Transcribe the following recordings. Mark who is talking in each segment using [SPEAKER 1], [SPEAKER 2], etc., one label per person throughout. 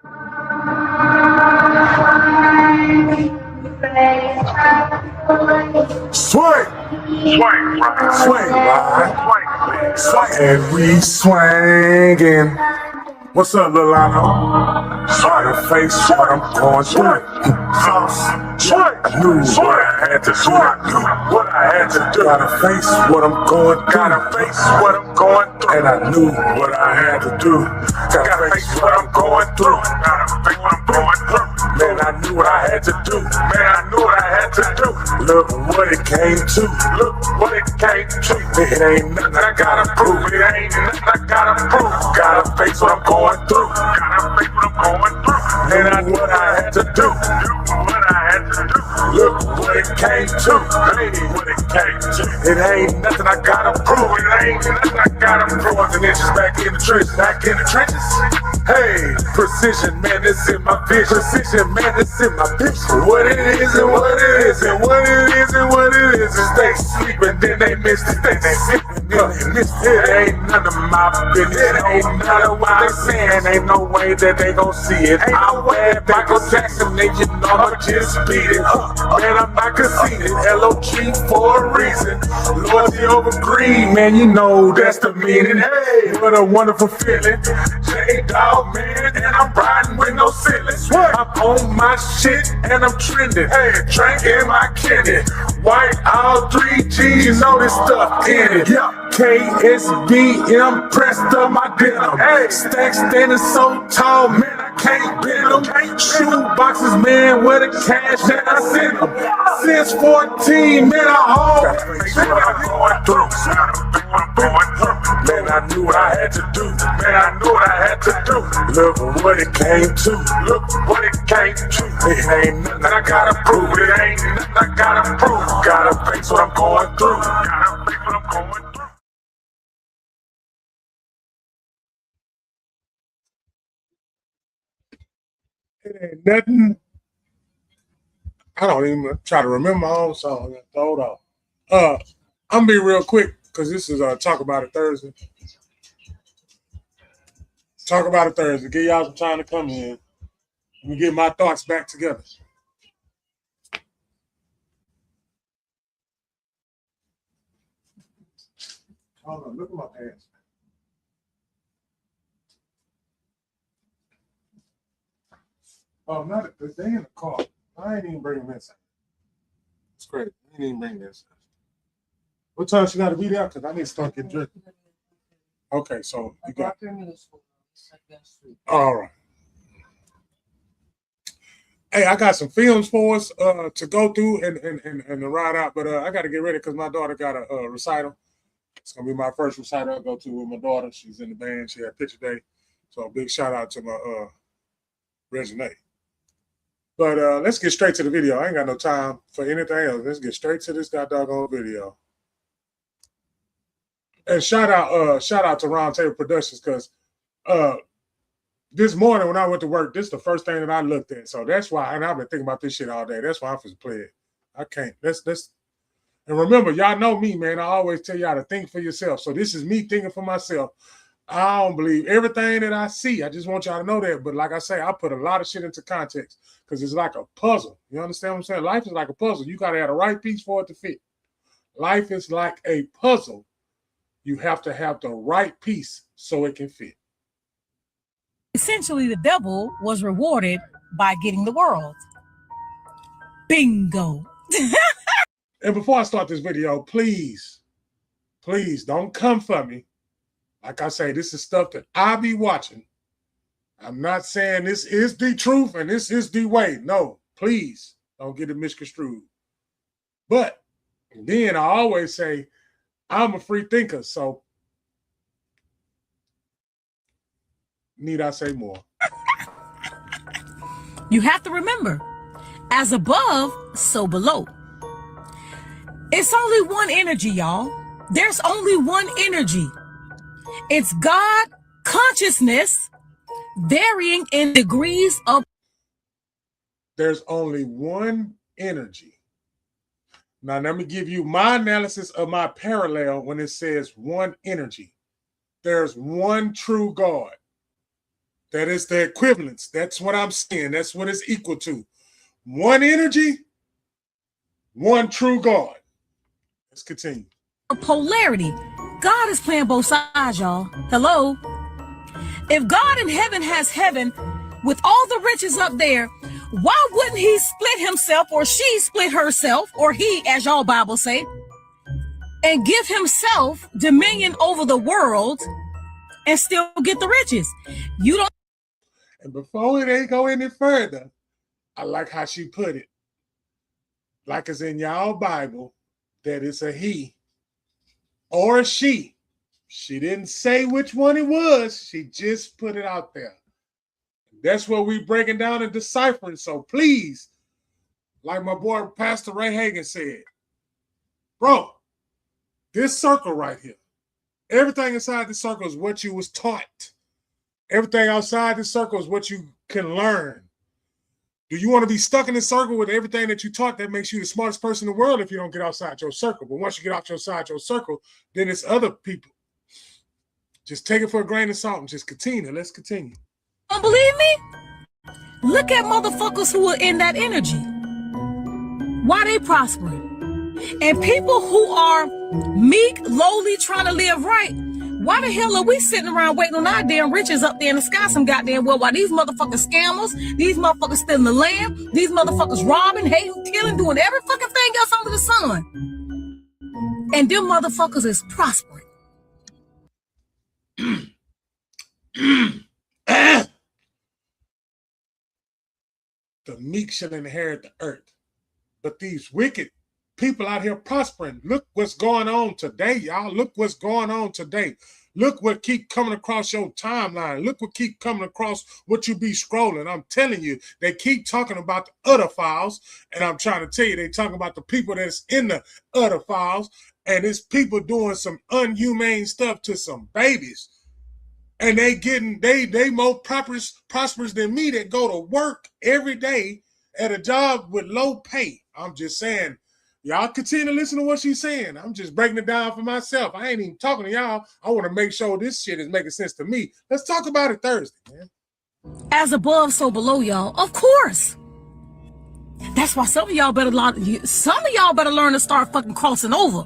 [SPEAKER 1] Swing! Swing, right? Swing, right? Swing, and we swinging. What's up, Lil Lano? Try to face what I'm going through. I knew what I had to do. I knew what I had to do. Gotta face what I'm going through. Gotta face what I'm going through. And I knew what I had to do. Gotta face what I'm going through. Gotta face what I'm going through. Man, I knew what I had to do. Man, I knew what I had to do. Look what it came to. Look what it came to. It ain't nothing I gotta prove. It ain't nothing I gotta prove. Gotta face what I'm going through. Gotta face what I'm going through. And I knew what I had to do. What I had to do. Look what it came to. Baby, what it came to. It ain't nothing I gotta prove. It ain't nothing I gotta prove. And inches back in the trenches. Back in the trenches. Hey, precision, man, it's in my vision. Precision, man, it's in my vision. What it is and what it is and what it is and what it is. Is they sleeping, then they missed it. Then they sleeping, then they missed it. It ain't none of my business. It ain't none of what they saying. Ain't no way that they gon' see it. I wear Michael Jackson, and you know I'ma just beat it. Man, I'm not conceited. LOG for a reason. Loyalty over greed, man, you know that's the meaning. Hey, what a wonderful feeling. J-Dog, man, and I'm riding with no ceilings. I'm on my shit and I'm trending. Hey, drinking my candy. White, all 3 G's, you know this stuff in it. KSB impressed up my denim. Hey, stacks standing so tall, man, I can't bend them. Shoe boxes, man, where the cash that I send them. Since 14, man, I always been what I'm going through. Man, I knew what I had to do. Man, I knew what I had to do. Look what it came to. Look what it came to. It ain't nothing I gotta prove. It ain't nothing I gotta prove. Gotta face what I'm going through. Gotta face what I'm going through. It ain't nothing. I don't even try to remember my own song. Hold on. I'm gonna be real quick because this is Talk About It Thursday. Talk About It Thursday. Give y'all some time to come in. Let me get my thoughts back together. Hold on, look at my pants. Oh, not because they in the car. I ain't even bringing this. It's great. I ain't even bring this. What time she got to be there? Because I need to start getting dressed. Okay, so you got. All right. Hey, I got some films for us to go through and to ride out, but I got to get ready because my daughter got a recital. It's gonna be my first recital I go to with my daughter. She's in the band. She had picture day, so a big shout out to my Regine. But let's get straight to the video. I ain't got no time for anything else. Let's get straight to this doggone video. And shout out to Round Table Productions because this morning when I went to work, this is the first thing that I looked at. So that's why, and I've been thinking about this shit all day. That's why I'm supposed to play it. I can't. Let's and remember, y'all know me, man. I always tell y'all to think for yourself. So this is me thinking for myself. I don't believe everything that I see. I just want y'all to know that. But like I say, I put a lot of shit into context because it's like a puzzle. You understand what I'm saying? Life is like a puzzle. You got to have the right piece for it to fit. Life is like a puzzle. You have to have the right piece so it can fit.
[SPEAKER 2] Essentially, the devil was rewarded by getting the world. Bingo.
[SPEAKER 1] And before I start this video, please don't come for me. Like I say, this is stuff that I be watching. I'm not saying this is the truth and this is the way. No, please don't get it misconstrued. But then I always say, I'm a free thinker, so need I say more?
[SPEAKER 2] You have to remember, as above, so below. It's only one energy, y'all. There's only one energy. It's God consciousness varying in degrees of.
[SPEAKER 1] There's only one energy. Now, let me give you my analysis of my parallel when it says one energy. There's one true God. That is the equivalence. That's what I'm saying. That's what it's equal to. One energy, one true God. Let's continue.
[SPEAKER 2] Polarity. God is playing both sides, y'all. Hello? If God in heaven has heaven with all the riches up there, why wouldn't he split himself, or she split herself, or he, as y'all Bible say, and give himself dominion over the world and still get the riches? You don't.
[SPEAKER 1] And before they go any further, I like how she put it. Like it's in y'all Bible, that it's a he or a she. She didn't say which one it was. She just put it out there. That's what we breaking down and deciphering. So please, like my boy Pastor Ray Hagan said, bro, this circle right here, everything inside the circle is what you was taught. Everything outside the circle is what you can learn. Do you want to be stuck in the circle with everything that you taught? That makes you the smartest person in the world if you don't get outside your circle. But once you get outside your circle, then it's other people. Just take it for a grain of salt and just continue. Let's continue.
[SPEAKER 2] Don't believe me? Look at motherfuckers who are in that energy. Why they prospering? And people who are meek, lowly, trying to live right. Why the hell are we sitting around waiting on our damn riches up there in the sky some goddamn well while these motherfuckers scammers, these motherfuckers stealing the land, these motherfuckers robbing, hating, killing, doing every fucking thing else under the sun. And them motherfuckers is prospering.
[SPEAKER 1] The meek shall inherit the earth. But these wicked people out here prospering. Look what's going on today, y'all. Look what's going on today. Look what keep coming across your timeline. Look what keep coming across what you be scrolling. I'm telling you, they keep talking about the other files, and I'm trying to tell you, they talking about the people that's in the other files, and it's people doing some unhumane stuff to some babies. And they more prosperous than me that go to work every day at a job with low pay. I'm just saying, y'all continue to listen to what she's saying. I'm just breaking it down for myself. I ain't even talking to y'all. I want to make sure this shit is making sense to me. Let's talk about it Thursday, man.
[SPEAKER 2] As above, so below, y'all. Of course. That's why some of y'all better learn to start fucking crossing over.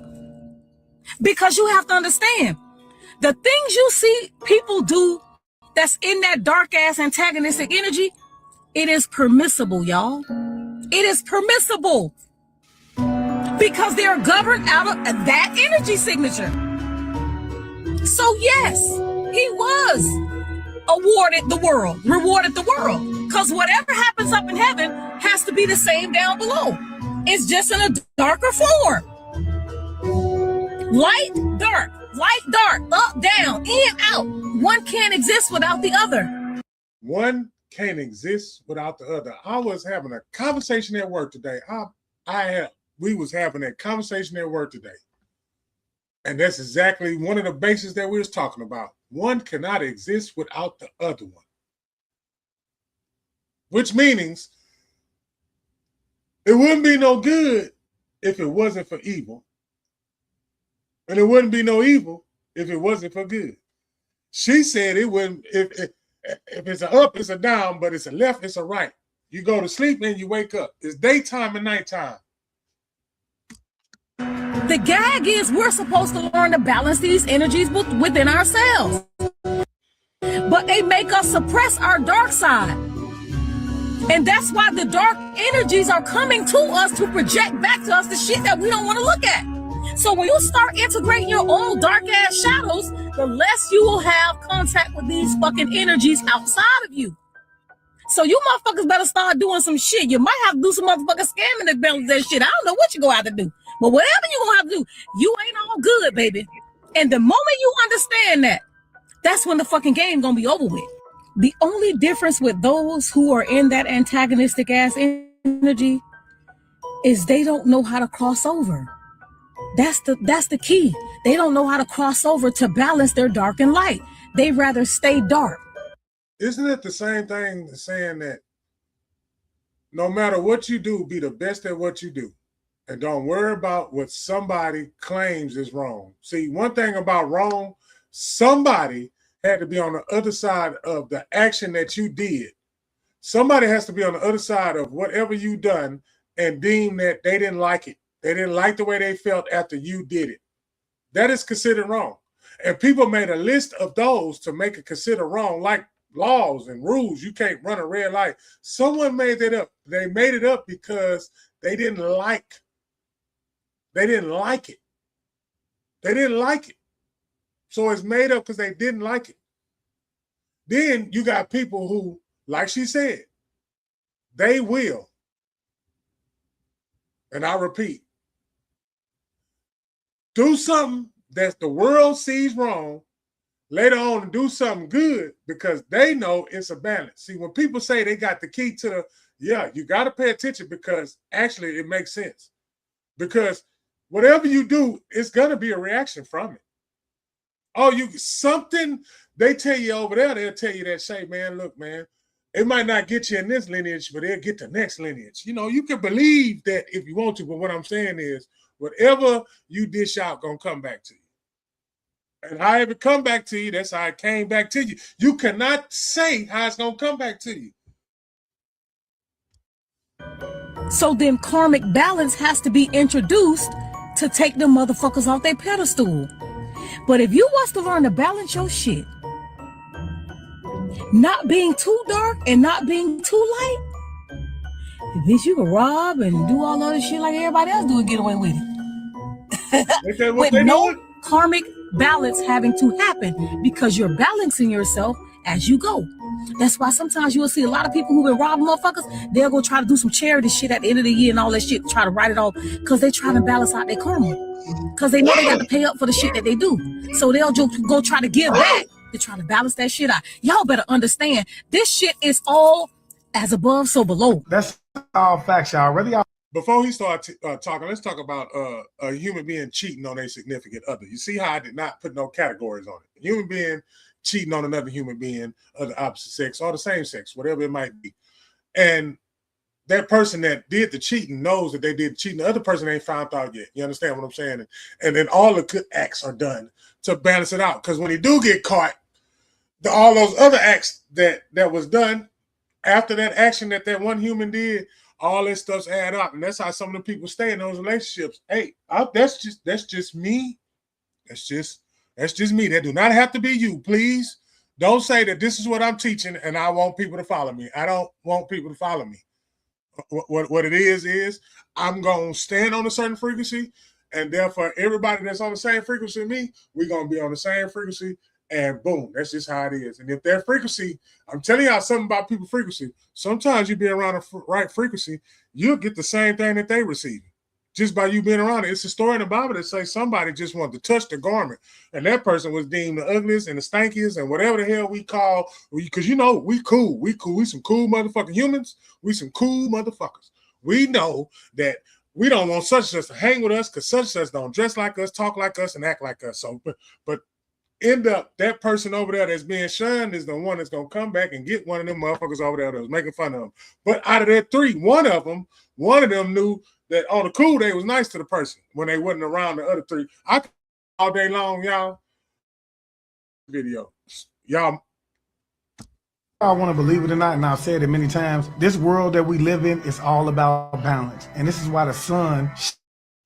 [SPEAKER 2] Because you have to understand, the things you see people do that's in that dark ass antagonistic energy, it is permissible, y'all. It is permissible. Because they're governed out of that energy signature. So yes, he was rewarded the world. Because whatever happens up in heaven has to be the same down below. It's just in a darker form. Light, dark, up, down, in, out. One can't exist without the other.
[SPEAKER 1] One can't exist without the other. I was having a conversation at work today. We was having a conversation at work today. And that's exactly one of the bases that we was talking about. One cannot exist without the other one. Which means it wouldn't be no good if it wasn't for evil. And it wouldn't be no evil if it wasn't for good. She said it wouldn't, if it's a up, it's a down, but it's a left, it's a right. You go to sleep and you wake up. It's daytime and nighttime.
[SPEAKER 2] The gag is we're supposed to learn to balance these energies within ourselves. But they make us suppress our dark side. And that's why the dark energies are coming to us to project back to us the shit that we don't want to look at. So when you start integrating your own dark ass shadows, the less you will have contact with these fucking energies outside of you. So you motherfuckers better start doing some shit. You might have to do some motherfucking scamming to balance that shit. I don't know what you gonna have to do. But whatever you gonna have to do, you ain't all good, baby. And the moment you understand that, that's when the fucking game gonna be over with. The only difference with those who are in that antagonistic ass energy is they don't know how to cross over. That's the key. They don't know how to cross over to balance their dark and light. They rather stay dark.
[SPEAKER 1] Isn't it the same thing saying that no matter what you do, be the best at what you do? And don't worry about what somebody claims is wrong. See, one thing about wrong, somebody had to be on the other side of the action that you did. Somebody has to be on the other side of whatever you done and deem that they didn't like it. They didn't like the way they felt after you did it. That is considered wrong. And people made a list of those to make it considered wrong, like laws and rules. You can't run a red light. Someone made that up. They made it up because they didn't like it. They didn't like it. So it's made up because they didn't like it. Then you got people who, like she said, they will, and I repeat, do something that the world sees wrong, later on and do something good because they know it's a balance. See, when people say they got the key to you got to pay attention because actually it makes sense. Because whatever you do, it's going to be a reaction from it. Oh, something they tell you over there, they'll tell you that, say, man, look, man, it might not get you in this lineage, but it'll get the next lineage. You know, you can believe that if you want to, but what I'm saying is whatever you dish out going to come back to you. And however it come back to you, that's how it came back to you. You cannot say how it's going to come back to you.
[SPEAKER 2] So then karmic balance has to be introduced to take the motherfuckers off their pedestal. But if you was to learn to balance your shit, not being too dark and not being too light, bitch, you can rob and do all other shit like everybody else do and get away with it. With no karmic balance having to happen because you're balancing yourself as you go. That's why sometimes you will see a lot of people who've been robbing motherfuckers, they'll go try to do some charity shit at the end of the year and all that shit, try to write it off because they're trying to balance out their karma. Because they know they got to pay up for the shit that they do. So they'll just go try to give back to try to balance that shit out. Y'all better understand, this shit is all as above, so below.
[SPEAKER 3] That's all facts, y'all. Really, y'all.
[SPEAKER 1] Before he starts talking, let's talk about a human being cheating on a significant other. You see how I did not put no categories on it. A human being cheating on another human being of the opposite sex or the same sex, whatever it might be. And that person that did the cheating knows that they did the cheating. The other person ain't found out yet. You understand what I'm saying? And then all the good acts are done to balance it out. Because when he do get caught, all those other acts that was done after that action that one human did, all that stuff's add up. And that's how some of the people stay in those relationships. Hey, that's just me. That's just me. That do not have to be you. Please don't say that this is what I'm teaching and I want people to follow me. I don't want people to follow me. What it is I'm going to stand on a certain frequency, and therefore everybody that's on the same frequency as me, we're going to be on the same frequency, and boom, that's just how it is. And if that frequency, I'm telling y'all something about people's frequency, sometimes you be around the right frequency, you'll get the same thing that they receiving. Just by you being around it. It's a story in the Bible that says somebody just wanted to touch the garment, and that person was deemed the ugliest and the stankiest and whatever the hell we call, because you know we cool. We some cool motherfucking humans. We some cool motherfuckers. We know that we don't want such and such to hang with us because such and such don't dress like us, talk like us, and act like us. So, but end up that person over there that's being shunned is the one that's gonna come back and get one of them motherfuckers over there that was making fun of them. But out of that three, one of them knew that on the cool day was nice to the person when they wasn't around the other three. I all day long, y'all. Video. Y'all
[SPEAKER 3] want to believe it or not, and I've said it many times, this world that we live in is all about balance. And this is why the sun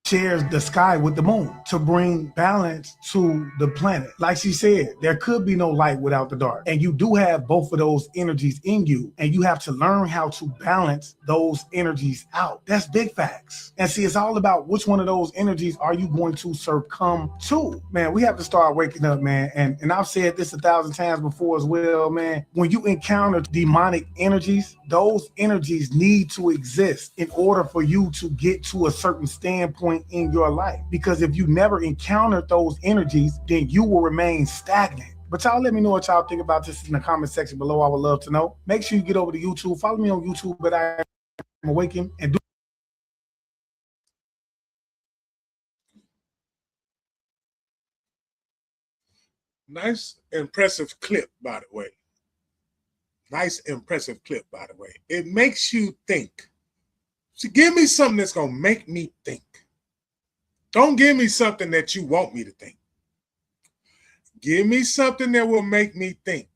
[SPEAKER 3] shares the sky with the moon, to bring balance to the planet. Like she said, there could be no light without the dark. And you do have both of those energies in you. And you have to learn how to balance those energies out. That's big facts. And see, it's all about which one of those energies are you going to succumb to. Man, we have to start waking up, man. And I've said this 1,000 times before as well, man. When you encounter demonic energies, those energies need to exist in order for you to get to a certain standpoint in your life. Because if you never encountered those energies, then you will remain stagnant. But y'all let me know what y'all think about this in the comment section below. I would love to know. Make sure you get over to YouTube. Follow me on YouTube, but I am awakened, and do
[SPEAKER 1] nice, impressive clip, by the way. Nice, impressive clip, by the way. It makes you think. So give me something that's going to make me think. Don't give me something that you want me to think. Give me something that will make me think.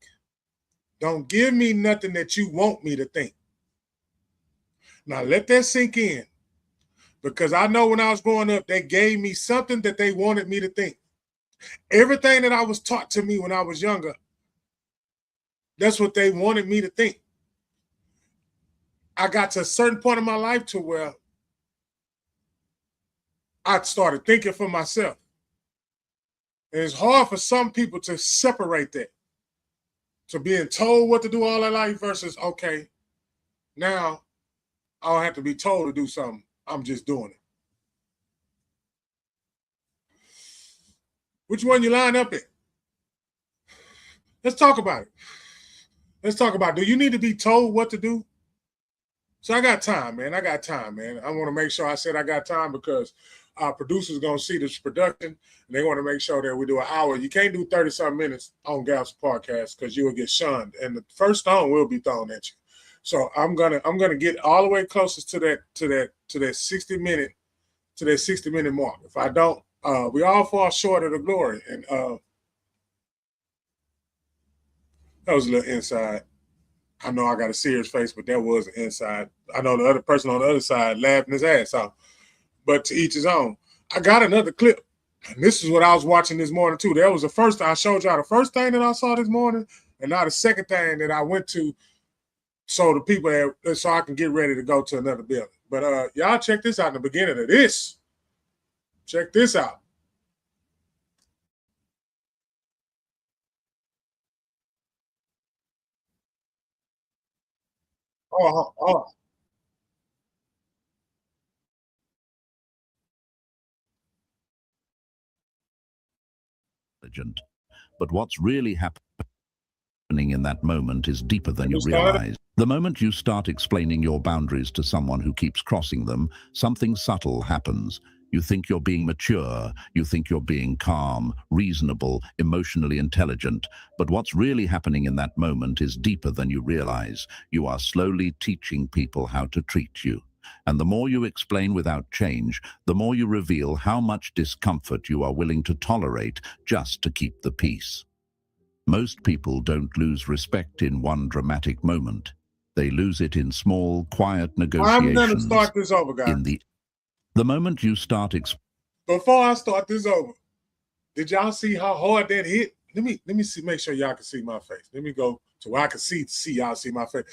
[SPEAKER 1] Don't give me nothing that you want me to think. Now let that sink in. Because I know when I was growing up, they gave me something that they wanted me to think. Everything that I was taught to me when I was younger, that's what they wanted me to think. I got to a certain point in my life to where I started thinking for myself. And it's hard for some people to separate that. To being told what to do all their life versus, okay, now I don't have to be told to do something. I'm just doing it. Which one you line up in? Let's talk about it. Let's talk about it. Do you need to be told what to do? So I got time, man. I got time, man. I want to make sure I said I got time because our producers going to see this production and they want to make sure that we do an hour. You can't do 30-something minutes on Gal's podcast because you will get shunned. And the first stone will be thrown at you. So I'm gonna get all the way closest to that 60-minute mark. If I don't, we all fall short of the glory. And that was a little inside. I know I got a serious face, but that was an inside. I know the other person on the other side laughing his ass off. But to each his own. I got another clip. And this is what I was watching this morning too. That was the first I showed y'all the first thing that I saw this morning, and now the second thing that I went to. So the people so I can get ready to go to another building. But y'all check this out in the beginning of this. Check this out. Oh.
[SPEAKER 4] But what's really happening in that moment is deeper than you realize. The moment you start explaining your boundaries to someone who keeps crossing them, something subtle happens. You think you're being mature, you think you're being calm, reasonable, emotionally intelligent, but what's really happening in that moment is deeper than you realize. You are slowly teaching people how to treat you. And the more you explain without change, the more you reveal how much discomfort you are willing to tolerate just to keep the peace. Most people don't lose respect in one dramatic moment. They lose it in small, quiet negotiations.
[SPEAKER 1] I'm going to start this over, guys.
[SPEAKER 4] The moment you start
[SPEAKER 1] Before I start this over, did y'all see how hard that hit? Let me see, make sure y'all can see my face. Let me go to where I can see y'all see my face.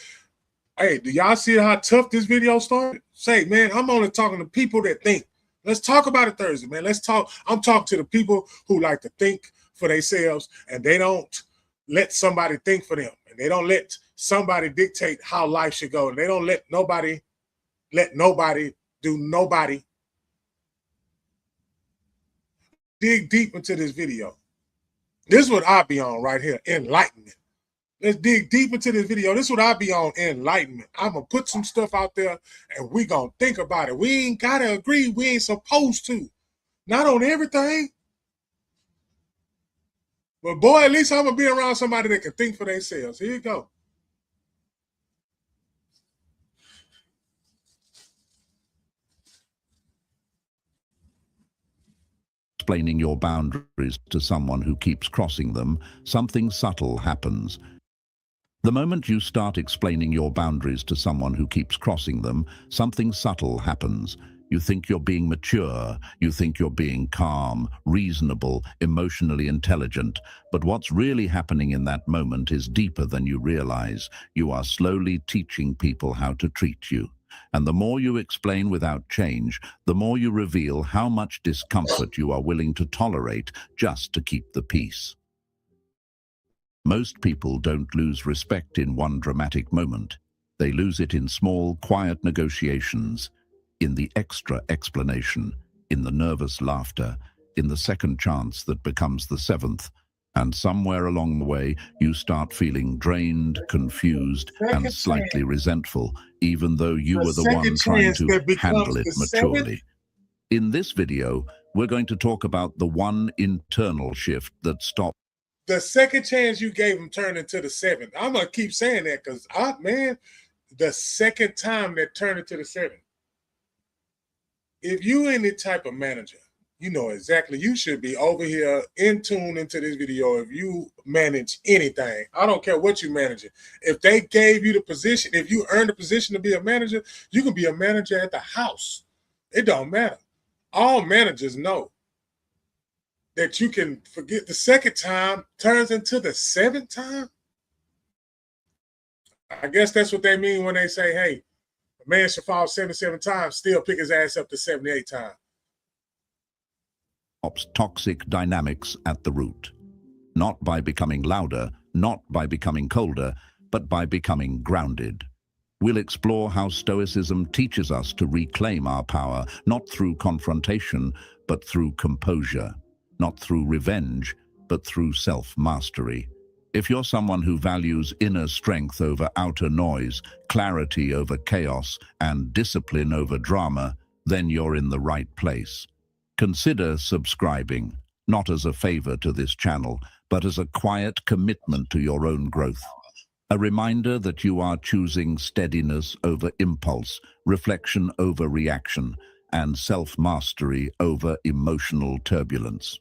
[SPEAKER 1] Hey, do y'all see how tough this video started? Say, man, I'm only talking to people that think. Let's talk about it Thursday, man. Let's talk. I'm talking to the people who like to think for themselves, and they don't let somebody think for them. And they don't let somebody dictate how life should go. And they don't let nobody do nobody. Dig deep into this video. This is what I be on right here, enlightenment. Let's dig deep into this video. This is what I be on, enlightenment. I'm going to put some stuff out there, and we going to think about it. We ain't got to agree. We ain't supposed to. Not on everything. But, boy, at least I'm going to be around somebody that can think for themselves. Here you go.
[SPEAKER 4] Explaining your boundaries to someone who keeps crossing them, something subtle happens. The moment you start explaining your boundaries to someone who keeps crossing them, something subtle happens. You think you're being mature, you think you're being calm, reasonable, emotionally intelligent, but what's really happening in that moment is deeper than you realize. You are slowly teaching people how to treat you. And the more you explain without change, the more you reveal how much discomfort you are willing to tolerate just to keep the peace. Most people don't lose respect in one dramatic moment. They lose it in small, quiet negotiations, in the extra explanation, in the nervous laughter, in the second chance that becomes the seventh. And somewhere along the way, you start feeling drained, confused, and slightly resentful, even though you were the one trying to handle it maturely. In this video, we're going to talk about the one internal shift that stopped.
[SPEAKER 1] The second chance you gave him turned into the seventh. I'm going to keep saying that because, man, the second time that turned into the seventh. If you any type of manager, you know exactly. You should be over here in tune into this video if you manage anything. I don't care what you manage. If they gave you the position, if you earned the position to be a manager, you can be a manager at the house. It don't matter. All managers know that you can forget the second time turns into the seventh time. I guess that's what they mean when they say, hey, a man should fall 77 times, still pick his ass up to 78 times.
[SPEAKER 4] Toxic dynamics at the root. Not by becoming louder, not by becoming colder, but by becoming grounded. We'll explore how Stoicism teaches us to reclaim our power, not through confrontation, but through composure, not through revenge, but through self-mastery. If you're someone who values inner strength over outer noise, clarity over chaos, and discipline over drama, then you're in the right place. Consider subscribing, not as a favor to this channel, but as a quiet commitment to your own growth. A reminder that you are choosing steadiness over impulse, reflection over reaction, and self-mastery over emotional turbulence.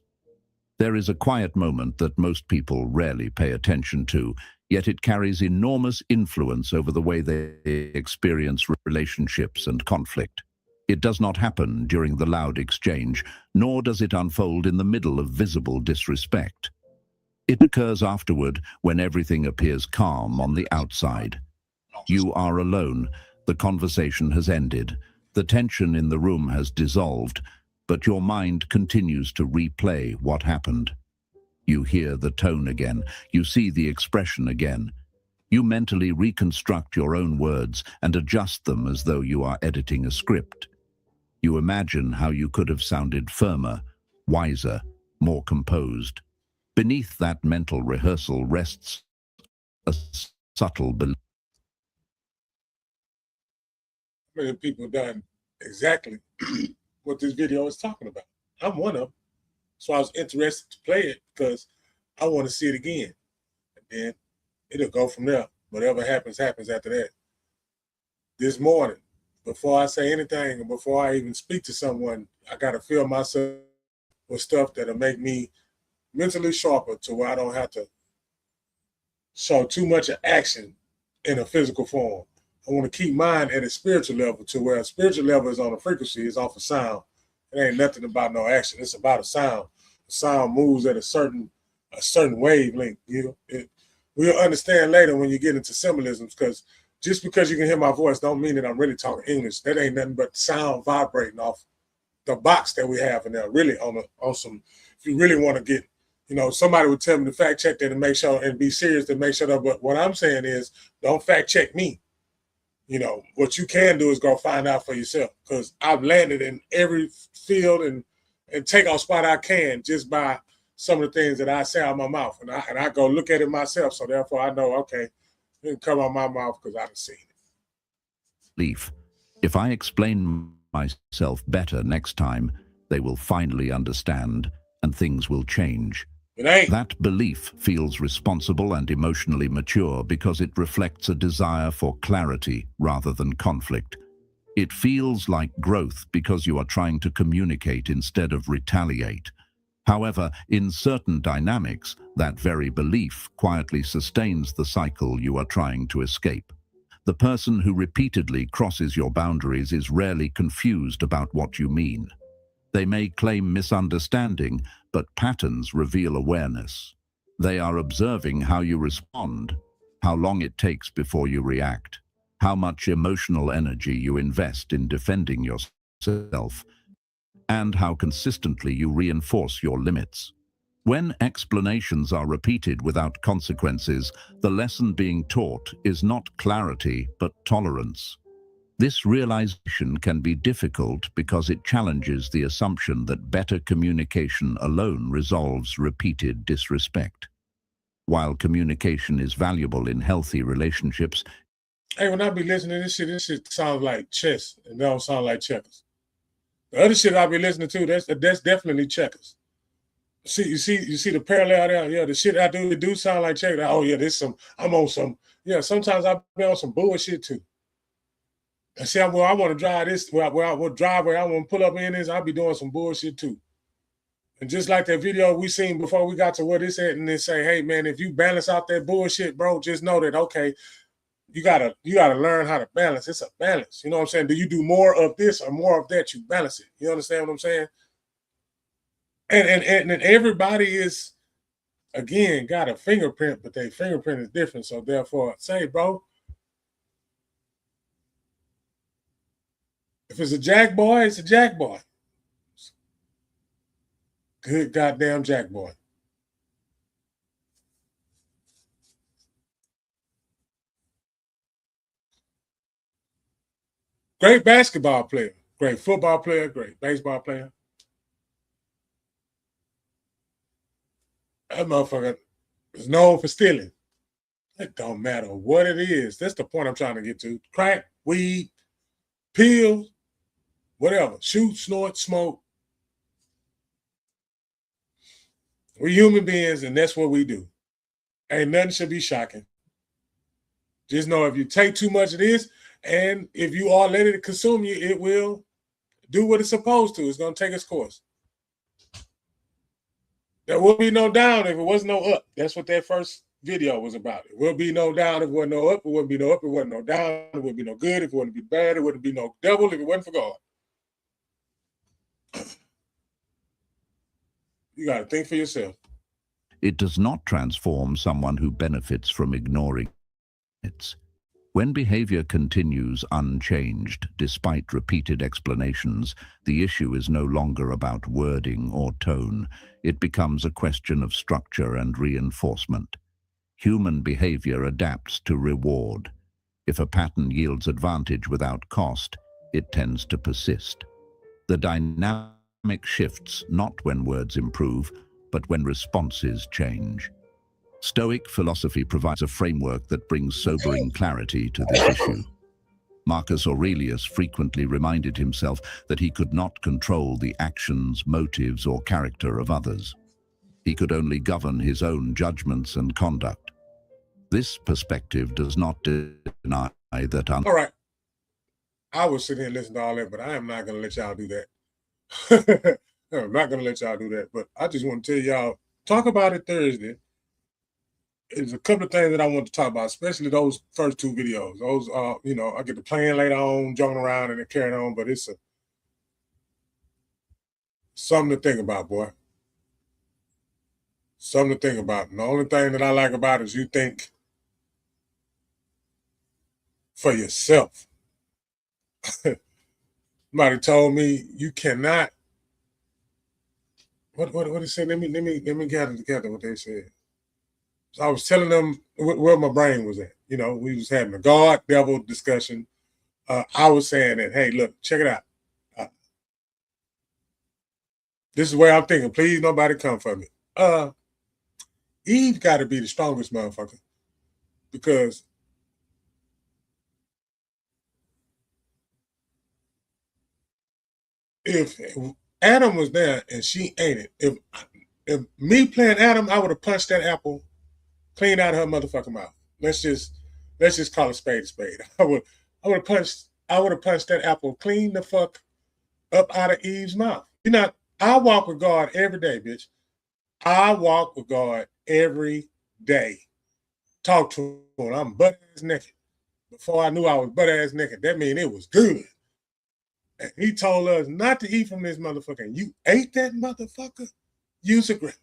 [SPEAKER 4] There is a quiet moment that most people rarely pay attention to, yet it carries enormous influence over the way they experience relationships and conflict. It does not happen during the loud exchange, nor does it unfold in the middle of visible disrespect. It occurs afterward when everything appears calm on the outside. You are alone, the conversation has ended, the tension in the room has dissolved, but your mind continues to replay what happened. You hear the tone again, you see the expression again. You mentally reconstruct your own words and adjust them as though you are editing a script. You imagine how you could have sounded firmer, wiser, more composed. Beneath that mental rehearsal rests a subtle belief.
[SPEAKER 1] Many people done exactly what this video is talking about. I'm one of them. So I was interested to play it because I want to see it again. And then it'll go from there. Whatever happens, happens after that. This morning, before I say anything and before I even speak to someone, I got to fill myself with stuff that'll make me mentally sharper to where I don't have to show too much of action in a physical form. I want to keep mine at a spiritual level to where a spiritual level is on a frequency, it's off a sound. It ain't nothing about no action. It's about a sound. The sound moves at a certain wavelength. We'll understand later when you get into symbolisms, because just because you can hear my voice don't mean that I'm really talking English. That ain't nothing but sound vibrating off the box that we have in there. Really on some, if you really want to get, somebody would tell me to fact check that and make sure and be serious to make sure that. But what I'm saying is, don't fact check me. What you can do is go find out for yourself, because I've landed in every field and takeoff spot I can just by some of the things that I say out of my mouth. And I go look at it myself. So therefore I know, okay, it can come out my mouth because I've seen it.
[SPEAKER 4] If I explain myself better next time, they will finally understand and things will change. That belief feels responsible and emotionally mature because it reflects a desire for clarity rather than conflict. It feels like growth because you are trying to communicate instead of retaliate. However, in certain dynamics, that very belief quietly sustains the cycle you are trying to escape. The person who repeatedly crosses your boundaries is rarely confused about what you mean. They may claim misunderstanding, but patterns reveal awareness. They are observing how you respond, how long it takes before you react, how much emotional energy you invest in defending yourself, and how consistently you reinforce your limits. When explanations are repeated without consequences, the lesson being taught is not clarity, but tolerance. This realization can be difficult because it challenges the assumption that better communication alone resolves repeated disrespect. While communication is valuable in healthy relationships,
[SPEAKER 1] hey, when I be listening to this shit sounds like chess and don't sound like checkers. The other shit I be listening to, that's definitely checkers. You see the parallel there? Yeah, the shit I do, it do sound like checkers. Oh yeah, I'm on some, yeah, sometimes I be on some bullshit too. And see, I want to drive this, where I want to pull up in this, I'll be doing some bullshit too. And just like that video we seen before we got to where this at, and they say, hey man, if you balance out that bullshit, bro, just know that okay, you gotta learn how to balance. It's a balance. You know what I'm saying? Do you do more of this or more of that? You balance it. You understand what I'm saying? And everybody is, again, got a fingerprint, but their fingerprint is different. So therefore, say, bro, if it's a jack boy, it's a jack boy. Good goddamn jack boy. Great basketball player, great football player, great baseball player. That motherfucker is known for stealing. It don't matter what it is. That's the point I'm trying to get to. Crack, weed, pills, whatever. Shoot, snort, smoke. We're human beings, and that's what we do. Ain't nothing should be shocking. Just know if you take too much of this, and if you are letting it consume you, it will do what it's supposed to. It's going to take its course. There will be no down if it was no up. That's what that first video was about. It will be no down if it wasn't no up. It wouldn't be no up. It wasn't no down. It wouldn't be no good. If it wouldn't be bad, it wouldn't be no devil if it wasn't for God. You got to think for yourself.
[SPEAKER 4] It does not transform someone who benefits from ignoring it. When behavior continues unchanged despite repeated explanations, the issue is no longer about wording or tone. It becomes a question of structure and reinforcement. Human behavior adapts to reward. If a pattern yields advantage without cost, it tends to persist. The dynamic shifts not when words improve, but when responses change. Stoic philosophy provides a framework that brings sobering clarity to this issue. Marcus Aurelius frequently reminded himself that he could not control the actions, motives, or character of others. He could only govern his own judgments and conduct. This perspective does not deny that...
[SPEAKER 1] All right. I was sitting here listening to all that, but I am not going to let y'all do that. I'm not going to let y'all do that. But I just want to tell y'all, talk about it Thursday. There's a couple of things that I want to talk about, especially those first two videos. Those, I get to playing later on, joking around and carrying on, but it's something to think about, boy. Something to think about. And the only thing that I like about it is you think for yourself. Somebody told me you cannot. What did they say? Let me get it together. What they said. So I was telling them where my brain was at. You know, we was having a God devil discussion. I was saying that, hey, look, check it out. This is where I'm thinking. Please, nobody come for me. Eve got to be the strongest motherfucker because if Adam was there and she ain't it, if me playing Adam, I would have punched that apple clean out of her motherfucking mouth. Let's just call a spade a spade. I would have punched that apple clean the fuck up out of Eve's mouth. You know, I walk with God every day, bitch. I walk with God every day. Talk to him. I'm butt ass naked. Before I knew I was butt ass naked, that mean it was good. And he told us not to eat from this motherfucker. And you ate that motherfucker? You's a gremlin.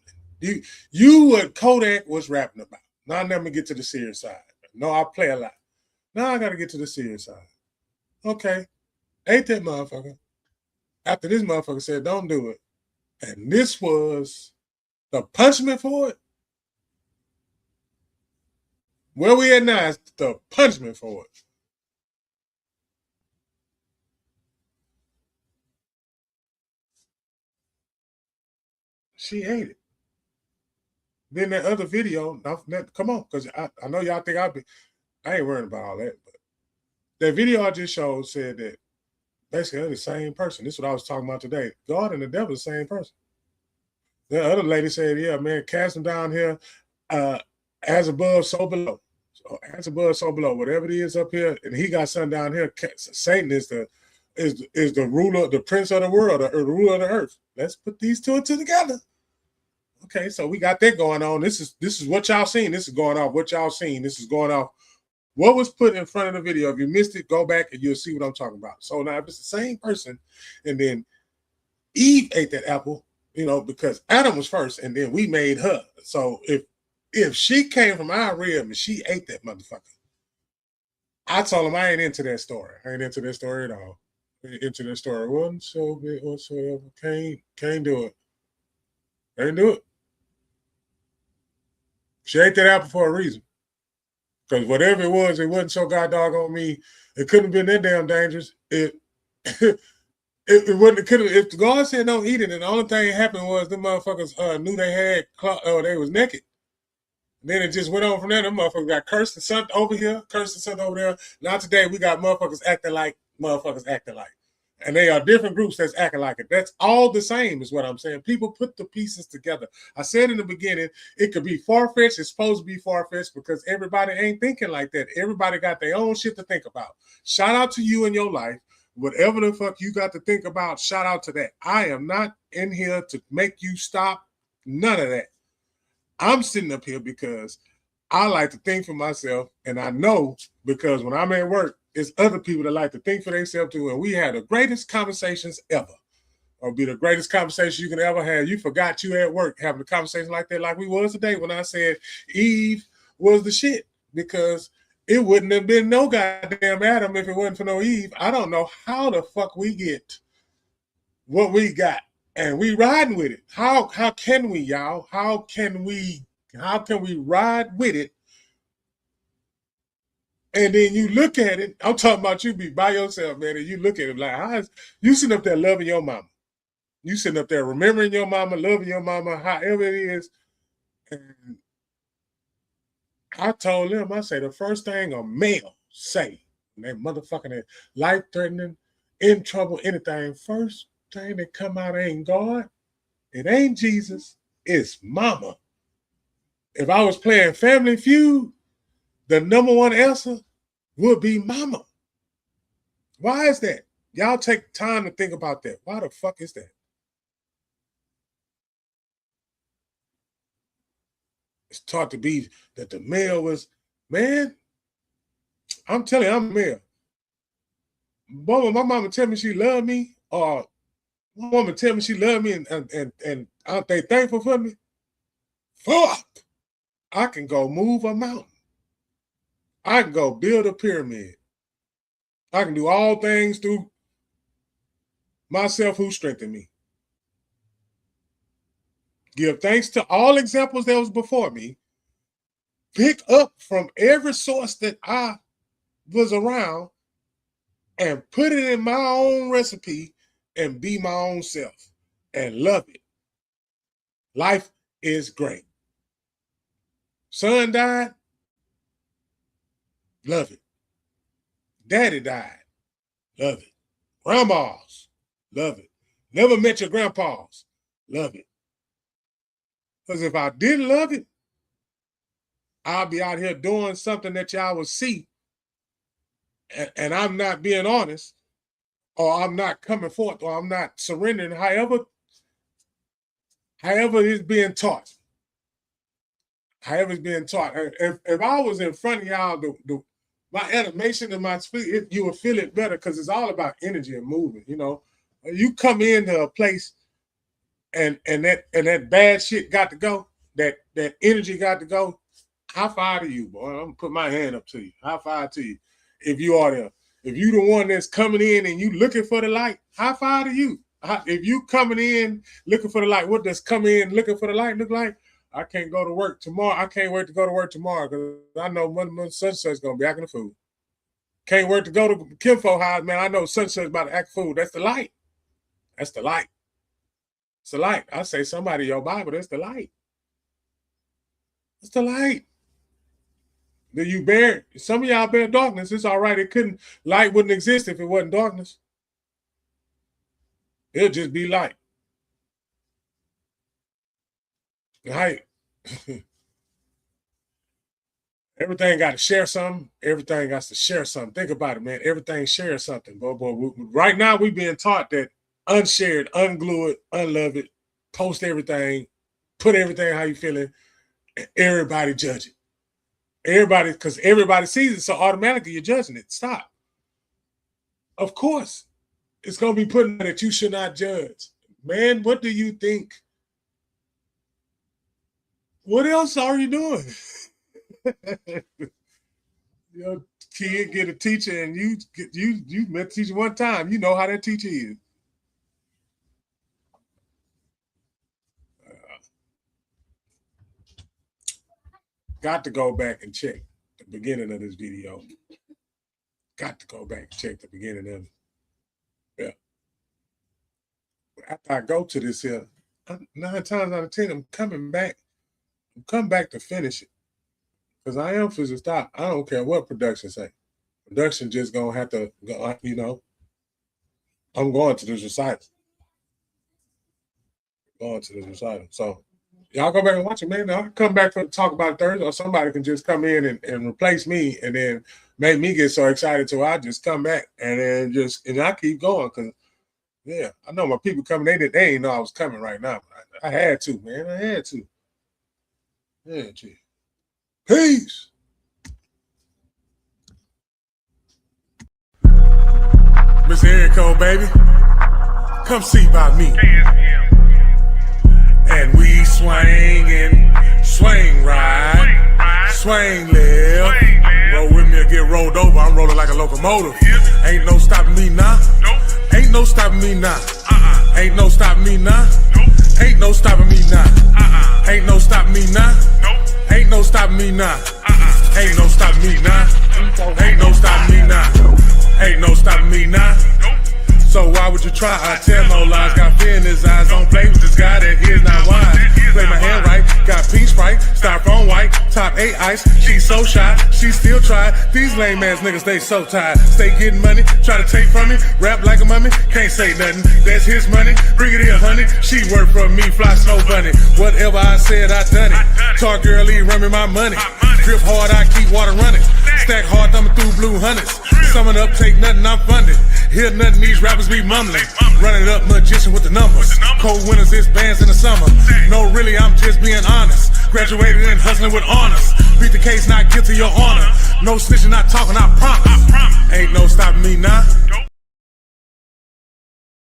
[SPEAKER 1] You what Kodak was rapping about. Now let me get to the serious side. No, I play a lot. Now I got to get to the serious side. Okay. Ate that motherfucker. After this motherfucker said, don't do it. And this was the punishment for it. Where we at now is the punishment for it. She ate it. Then that other video, come on, because I know y'all think I ain't worrying about all that. But that video I just showed said that basically they're the same person. This is what I was talking about today. God and the devil are the same person. The other lady said, yeah, man, cast him down here as above, so below. So as above, so below. Whatever it is up here, and he got something down here. Satan is the ruler, the prince of the world, the ruler of the earth. Let's put these two together.
[SPEAKER 5] Okay, so we got that going on. This is what y'all seen. This is going off what y'all seen. This is going off what was put in front of the video. If you missed it, go back and you'll see what I'm talking about. So now if it's the same person, and then Eve ate that apple, you know, because Adam was first, and then we made her. So if she came from our rib and she ate that motherfucker, I told him I ain't into that story. I ain't into that story at all. Into that story whatsoever. Can't do it. Can't do it. She ate that apple for a reason. Because whatever it wasn't so god dog on me. It couldn't have been that damn dangerous. It wouldn't. It could have. If God said don't eat it, and the only thing that happened was the motherfuckers knew they had they was naked. And then it just went on from there. Them motherfuckers got cursed and sent over here, cursed and sent over there. Now today we got motherfuckers acting like motherfuckers acting like. And they are different groups that's acting like it. That's all the same is what I'm saying. People put the pieces together. I said in the beginning, it could be far-fetched. It's supposed to be far-fetched because everybody ain't thinking like that. Everybody got their own shit to think about. Shout out to you in your life. Whatever the fuck you got to think about, shout out to that. I am not in here to make you stop. None of that. I'm sitting up here because I like to think for myself, and I know because when I'm at work, it's other people that like to think for themselves too, and we had the greatest conversations ever. Or be the greatest conversation you can ever have. You forgot you at work having a conversation like that, like we was today when I said Eve was the shit, because it wouldn't have been no goddamn Adam if it wasn't for no Eve. I don't know how the fuck we get what we got, and we riding with it. How can we, y'all? How can we ride with it? And then you look at it. I'm talking about you be by yourself, man, and you look at it like, how is you sitting up there loving your mama? You sitting up there remembering your mama, loving your mama, however it is. And I told them, I say the first thing a male say, that motherfucking life-threatening, in trouble, anything, first thing that come out ain't God. It ain't Jesus. It's mama. If I was playing Family Feud, the number one answer would be mama. Why is that? Y'all take time to think about that. Why the fuck is that? It's taught to be that the male was, man, I'm telling you, I'm a male. Mama, my mama tell me she loved me, or my mama tell me she loved me and aren't they thankful for me? Fuck. I can go move a mountain. I can go build a pyramid. I can do all things through myself who strengthened me. Give thanks to all examples that was before me. Pick up from every source that I was around and put it in my own recipe and be my own self and love it. Life is great. Son died, love it. Daddy died, love it. Grandmas, love it. Never met your grandpas, love it. Because if I didn't love it, I'll be out here doing something that y'all will see, and I'm not being honest, or I'm not coming forth, or I'm not surrendering, however it's being taught. However it's being taught. If I was in front of y'all, my animation and my speech, you would feel it better because it's all about energy and movement. You know, you come into a place and that bad shit got to go, that energy got to go. High five to you, boy. I'm gonna put my hand up to you. High five to you. If you are there, if you the one that's coming in and you looking for the light, high five to you. If you coming in looking for the light, what does come in looking for the light look like? I can't go to work tomorrow. I can't wait to go to work tomorrow because I know when such gonna be acting a fool. Can't wait to go to Kimfo house, man. I know such about to act a fool. That's the light. That's the light. It's the light. I say somebody in your Bible, that's the light. It's the light. Do you bear? Some of y'all bear darkness. It's all right. Light wouldn't exist if it wasn't darkness. It'll just be light. Light. Everything got to share something. Everything got to share something. Think about it, man. Everything shares something. But right now, we're being taught that unshared, unglue it, unlove it, post everything. put everything how you feeling. Everybody judge it. Everybody, because everybody sees it, so automatically you're judging it. Stop. Of course, it's going to be put in that you should not judge. Man, what do you think? What else are you doing? Your kid get a teacher and you met a teacher one time. You know how that teacher is. Got to go back and check the beginning of this video. Got to go back and check the beginning of it. Yeah. After I go to this here, 9 times out of 10, I'm coming back. I'm coming back to finish it. Because I am supposed to stop. I don't care what production say. Production just gonna have to go, you know. I'm going to this recital. So y'all go back and watch it, man. I'll come back to talk about it Thursday, or somebody can just come in and replace me and then make me get so excited till I just come back and then and I keep going because yeah, I know my people coming, they didn't know I was coming right now. But I had to, man. I had to. Yeah, gee. Peace. Miss Erico, baby. Come see about me. And we swingin', swing right, swing left. Roll with me or get rolled over. I'm rolling like a locomotive. Ain't no stopping me now. Ain't no stopping me now. Ain't no stopping me now. Ain't no stopping me now. Ain't no stopping me now. Ain't no stopping me now. Ain't no stopping me now. Ain't no stopping me now. Ain't no stopping me now. So why would you try? I tell no lies. Got fear in his eyes. Don't play with this guy that is not wise. Play my hand right. Got pink Sprite. Styrofoam white. Top 8 ice. She's so shy. She still try. These lame ass niggas, they so tired. Stay getting money. Try to take from me. Rap like a mummy. Can't say nothing. That's his money. Bring it here, honey. She work for me. Fly snow bunny. Whatever I said, I done it. Talk girly, run me my money. Drip hard, I keep water running. Stack hard, thumbing through blue hundreds. Summing up, take nothing, I'm funded. Hear nothing, these rappers be mumbling. Running up, magician with the numbers. Cold winters, it's bands in the summer. No, really, I'm just being honest. Graduated and hustling with honors. Beat the case, not guilty, your honor. No snitching, not talking, I promise. Ain't no stopping me now.